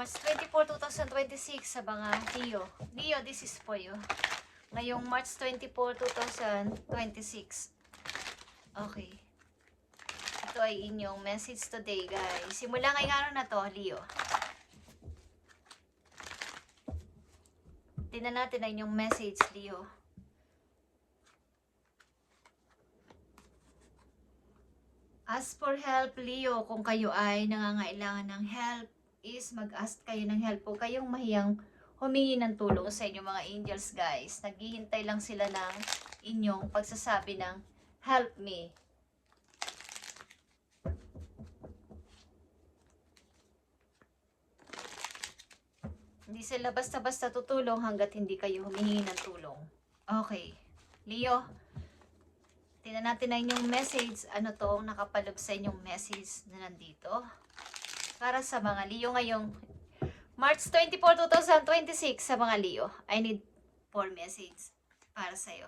March 24, 2026 sa mga Leo. Leo, this is for you. Ngayong March 24, 2026. Okay. Ito ay inyong message today, guys. Simula ngayong araw na to, Leo. Tingnan natin ang inyong message, Leo. Ask for help, Leo. Kung kayo ay nangangailangan ng help, is mag-ask kayo ng help. Huwag kayong mahiyang humingi ng tulong sa inyong mga angels, guys. Naghihintay lang sila ng inyong pagsasabi ng help me. Hindi sila basta-basta tutulong hanggat hindi kayo humihingi ng tulong. Okay. Leo, tingnan natin na inyong message. Ano to nakapaloob sa inyong message na nandito? Para sa mga Leo ngayong March 24, 2026 sa mga Leo. I need 4 message para sa'yo.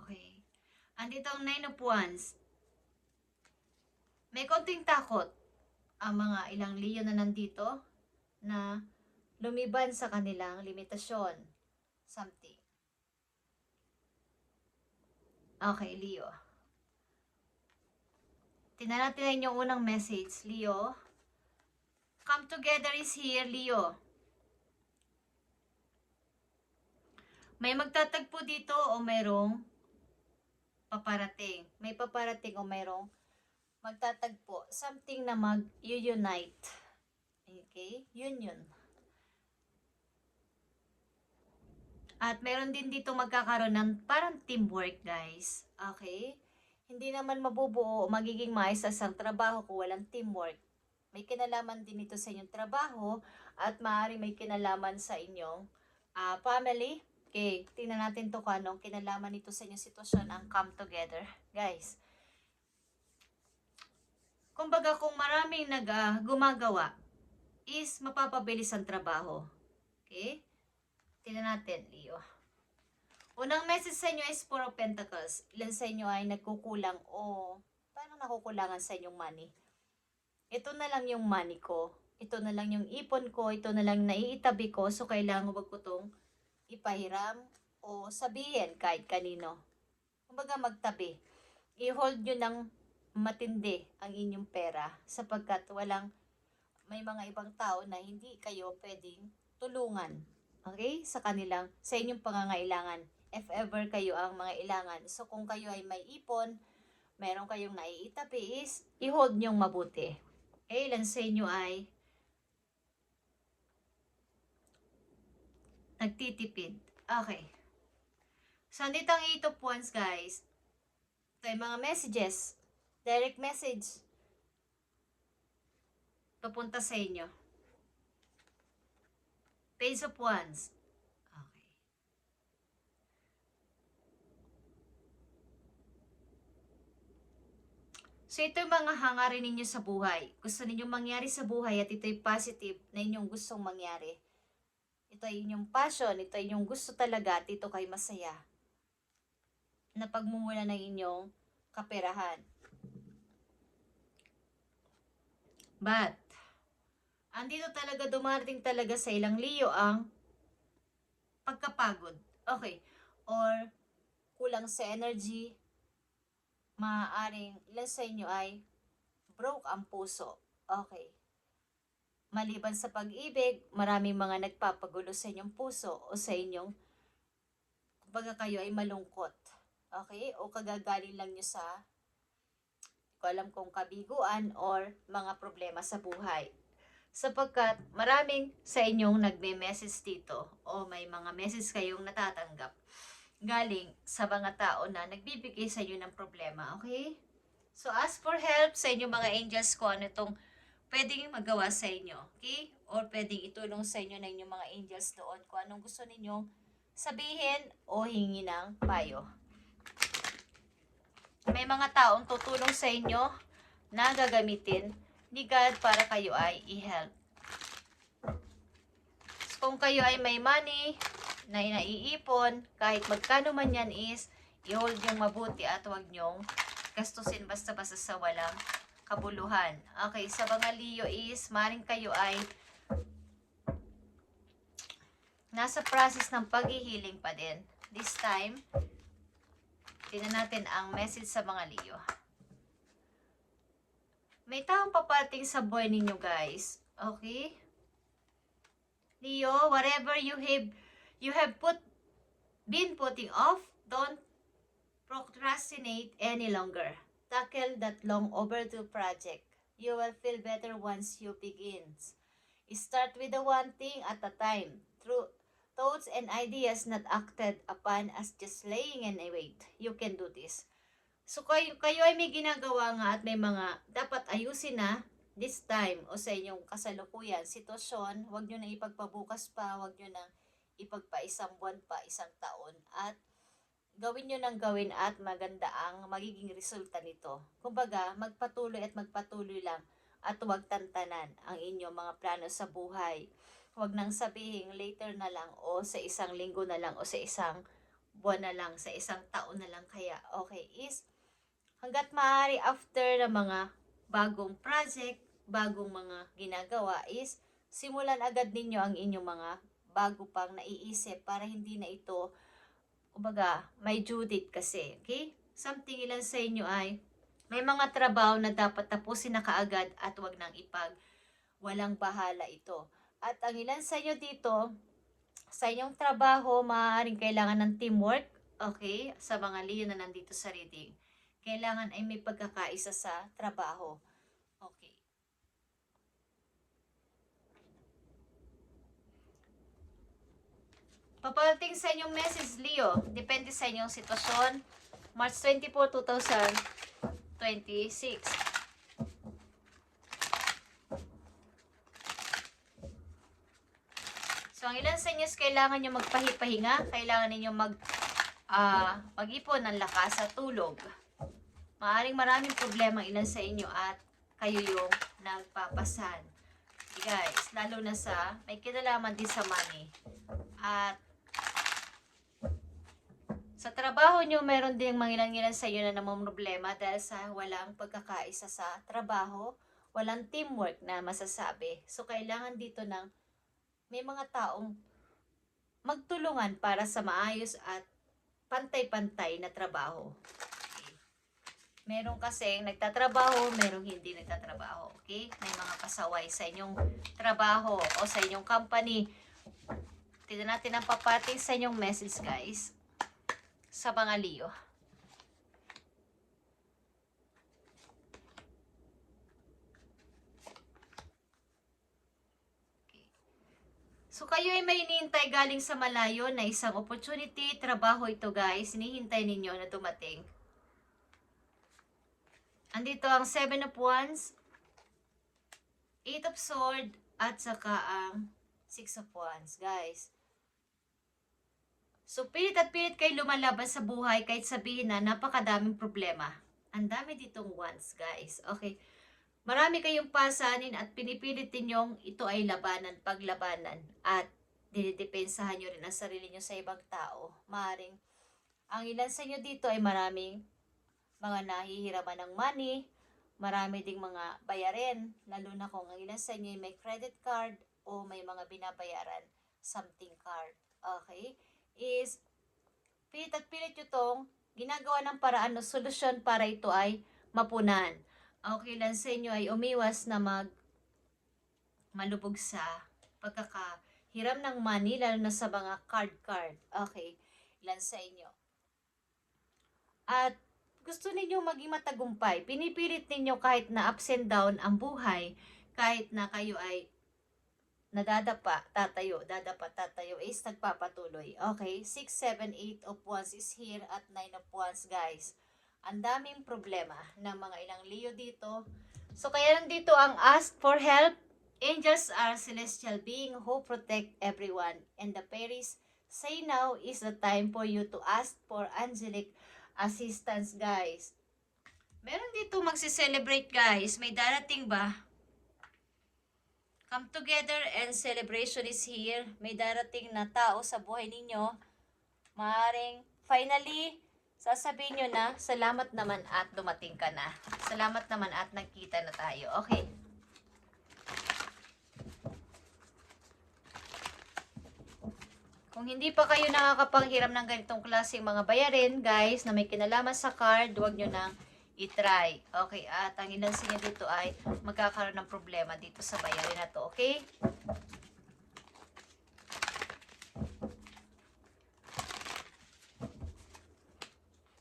Okay. Andito ang 9 of Wands. May konting takot ang mga ilang Leo na nandito na lumiban sa kanilang limitasyon. Something. Okay, Leo. Tingnan natin na inyong unang message, Leo. Come together is here, Leo. May magtatagpo dito o mayroong paparating. May paparating o mayroong magtatagpo. Something na mag-unite. Okay? Union. At meron din dito magkakaroon ng parang teamwork, guys. Okay? Hindi naman mabubuo o magiging maayos sa isang trabaho kung walang teamwork. May kinalaman din ito sa inyong trabaho at maaari may kinalaman sa inyong family. Okay, tingnan natin to kung anong kinalaman nito sa inyong sitwasyon ang come together. Guys, kumbaga kung maraming gumagawa is mapapabilis ang trabaho. Okay? Tingnan natin, Leo. Unang message sa inyo is 4 of Pentacles. Ilan sa inyo ay nagkukulang o parang nakukulangan sa inyong money. Ito na lang yung money ko. Ito na lang yung ipon ko. Ito na lang naiitabi ko. So, kailangan wag ko itong ipahiram o sabihin kahit kanino. Kumbaga magtabi. I-hold nyo ng matindi ang inyong pera sapagkat may mga ibang tao na hindi kayo pwedeng tulungan. Okay? Sa inyong pangangailangan. If ever kayo ang mga ilangan. So, kung kayo ay may ipon, meron kayong naiitabi is i-hold nyong mabuti. Okay? Ilan sa inyo ay nagtitipid. Okay. So, andito ang 8 of Wands, guys. Ito ay mga messages. Direct message. Papunta sa inyo. Page of Wands. Okay. So, ito yung mga hangarin ninyo sa buhay. Gusto ninyong mangyari sa buhay at ito ay positive na inyong gustong mangyari. Ito ay inyong passion, ito ay inyong gusto talaga at ito kay masaya. Na pagmumula ng inyong kaperahan. But, andito talaga dumarating talaga sa ilang Leo ang pagkapagod. Okay. Or kulang sa energy. Maaaring ilan sa inyo ay broke ang puso. Okay. Maliban sa pag-ibig, maraming mga nagpapagulo sa inyong puso o sa inyong, kumbaga kayo ay malungkot. Okay? O kagagaling lang nyo sa, hindi ko alam kung kabiguan or mga problema sa buhay. Sapagkat maraming sa inyong nagme-message dito o may mga message kayong natatanggap galing sa mga tao na nagbibigay sa inyo ng problema. Okay? So, ask for help sa inyong mga angels ko ano itong pwedeng magawa sa inyo, okay? Or pwedeng itulong sa inyo ng inyong mga angels doon kung anong gusto ninyong sabihin o hingi ng payo. May mga taong tutulong sa inyo na gagamitin ni God para kayo ay i-help. So, kung kayo ay may money na naiipon, kahit magkano man yan is, i-hold yung mabuti at huwag nyong gastusin basta-basta sa walang kabuluhan. Okay, sa mga Leo is, maring kayo ay nasa process ng pag-healing pa din. This time, tingnan natin ang message sa mga Leo. May taong papating sa buhay ninyo, guys. Okay? Leo, whatever you have been putting off, don't procrastinate any longer. Tackle that long overdue project. You will feel better once you begin. Start with the one thing at a time. Through thoughts and ideas not acted upon as just laying in a wait. You can do this. So kayo ay may ginagawa nga at may mga dapat ayusin na this time o sa inyong kasalukuyan, sitwasyon, huwag nyo na ipagpabukas pa, huwag nyo na ipagpa-isang buwan pa, isang taon, at gawin nyo ng gawin at maganda ang magiging resulta nito. Kumbaga, magpatuloy at magpatuloy lang at huwag tantanan ang inyong mga plano sa buhay. Huwag nang sabihin later na lang o sa isang linggo na lang o sa isang buwan na lang, sa isang taon na lang kaya. Okay, is hanggat maaari after ng mga bagong project, bagong mga ginagawa is simulan agad ninyo ang inyong mga bago pang naiisip para hindi na ito kumbaga, may due date kasi, okay? Something ilan sa inyo ay may mga trabaho na dapat tapusin na kaagad at wag nang walang bahala ito. At ang ilan sa inyo dito, sa inyong trabaho, maaaring kailangan ng teamwork, okay? Sa mga Leo na nandito sa reading. Kailangan ay may pagkakaisa sa trabaho. Okay. Paparating sa inyong message, Leo. Depende sa inyong sitwasyon. March 24, 2026. So, ang ilan sa inyo is kailangan nyo magpahinga. Kailangan ninyo mag-ipon ng lakas sa tulog. Maaring maraming problema ang ilan sa inyo at kayo yung nagpapasan. Guys, lalo na sa may kinalaman din sa money. At sa trabaho nyo, meron din mga ilan sa inyo na namang problema dahil sa walang pagkakaisa sa trabaho, walang teamwork na masasabi. So, kailangan dito ng may mga taong magtulungan para sa maayos at pantay-pantay na trabaho. Okay. Meron kasing nagtatrabaho, merong hindi nagtatrabaho. Okay? May mga pasaway sa inyong trabaho o sa inyong company. Tignan natin ang papating sa inyong message, guys. Sa mga Leo. Okay. So kayo ay may hinihintay galing sa malayo na isang opportunity, trabaho ito guys, hinihintay ninyo na dumating. Andito ang 7 of Wands, 8 of Swords, at saka ang 6 of Wands, guys. So, pilit at pilit kayo lumalaban sa buhay kahit sabihin na napakadaming problema. Ang dami ditong wands, guys. Okay. Marami kayong pasanin at pinipilit ninyong ito ay labanan, paglabanan. At dinidepensahan nyo rin ang sarili nyo sa ibang tao. Maring, ang ilan sa inyo dito ay maraming mga nahihiraman ng money, marami ding mga bayarin, lalo na kung ang ilan sa inyo ay may credit card o may mga binabayaran, something card. Okay? Is pilit at pilit nyo tong ginagawa ng paraan o solusyon para ito ay mapunan. Okay lang sa inyo ay umiwas na malubog sa pagkakahiram ng money, lalo na sa mga card. Okay, ilan sa inyo. At gusto ninyo maging matagumpay, pinipilit ninyo kahit na ups and down ang buhay, kahit na kayo ay nadadapa, tatayo is nagpapatuloy. Okay, 6, 7, 8 of Wands is here at 9 of Wands, guys. Ang daming problema ng mga ilang Leo dito. So, kaya nandito ang ask for help. Angels are celestial being who protect everyone. And the fairies say now is the time for you to ask for angelic assistance, guys. Meron dito magsi-celebrate, guys. May darating ba? Come together and celebration is here. May darating na tao sa buhay ninyo. Maaring finally sasabihin nyo na, salamat naman at dumating ka na. Salamat naman at nagkita na tayo. Okay. Kung hindi pa kayo nakakapanghiram ng ganitong klaseng mga bayarin, guys, na may kinalaman sa card, huwag nyo nang i-try. Okay, at ang inansin niya dito ay magkakaroon ng problema dito sa bayarin na to. Okay?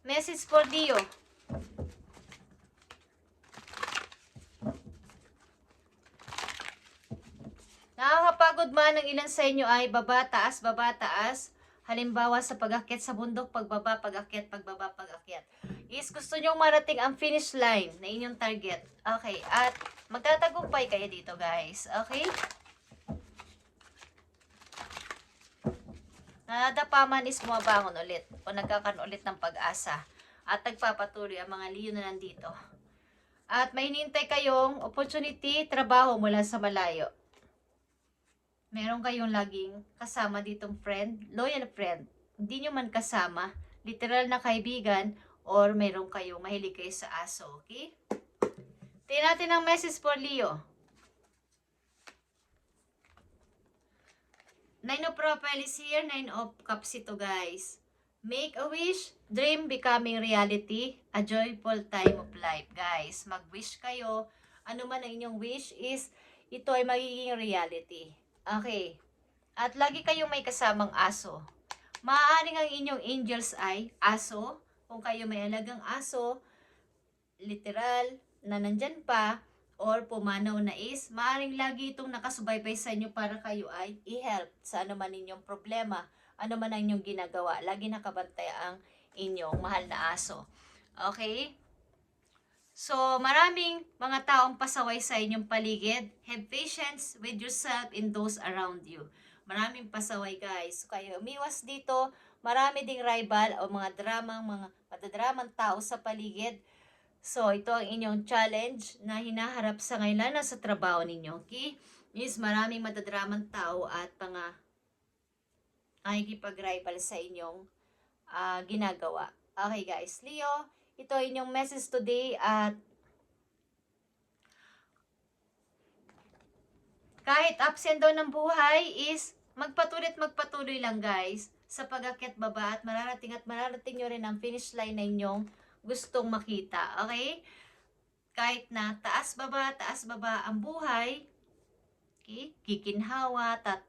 Message for Leo. Nakakapagod man ng ilan sa inyo ay baba, taas, baba, taas. Halimbawa sa pag-akyat sa bundok, pagbaba, pag-akyat, pagbaba, pag-akyat. Is gusto nyong marating ang finish line na inyong target. Okay, at magtatagumpay kayo dito, guys. Okay? Nadadapaman is bumabangon ulit o nagkakaroon ulit ng pag-asa. At nagpapatuloy ang mga Leo na nandito. At may hinintay kayong opportunity, trabaho mula sa malayo. Meron kayong laging kasama ditong friend, loyal friend. Hindi nyo man kasama, literal na kaibigan, or meron kayong mahilig kayo sa aso, okay? Tingnan natin ang message for Leo. Nine of Pentacles here, Nine of Cups ito, guys. Make a wish, dream becoming reality, a joyful time of life, guys. Mag-wish kayo, ano man ang inyong wish is, ito ay magiging reality. Okay. At lagi kayong may kasamang aso. Maaaring ang inyong angels ay aso. Kung kayo may alagang aso, literal, na nandyan pa, or pumanaw na is, maaaring lagi itong nakasubaybay sa inyo para kayo ay i-help sa ano man inyong problema, ano man ang inyong ginagawa. Lagi nakabantay ang inyong mahal na aso. Okay? So, maraming mga taong pasaway sa inyong paligid. Have patience with yourself and those around you. Maraming pasaway, guys. So, kayo umiwas dito. Marami ding rival o mga madadramang tao sa paligid. So, ito ang inyong challenge na hinaharap sa ngayon na sa trabaho ninyo. Okay? Is maraming madadramang tao at mga nakikipag-rival sa inyong ginagawa. Okay, guys. Leo, ito ay inyong message today at kahit ups and down ng buhay is magpatuloy lang, guys, sa pag-akyat baba at mararating nyo rin ang finish line na inyong gustong makita. Okay? Kahit na taas baba ang buhay, okay? Kikinhawa at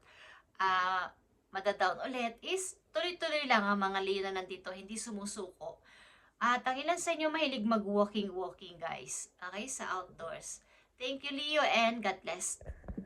madadown ulit is tuloy-tuloy lang ang mga Leo na nandito, hindi sumusuko. At ang ilan sa inyo mahilig mag-walking, guys. Okay? Sa outdoors. Thank you, Leo, and God bless.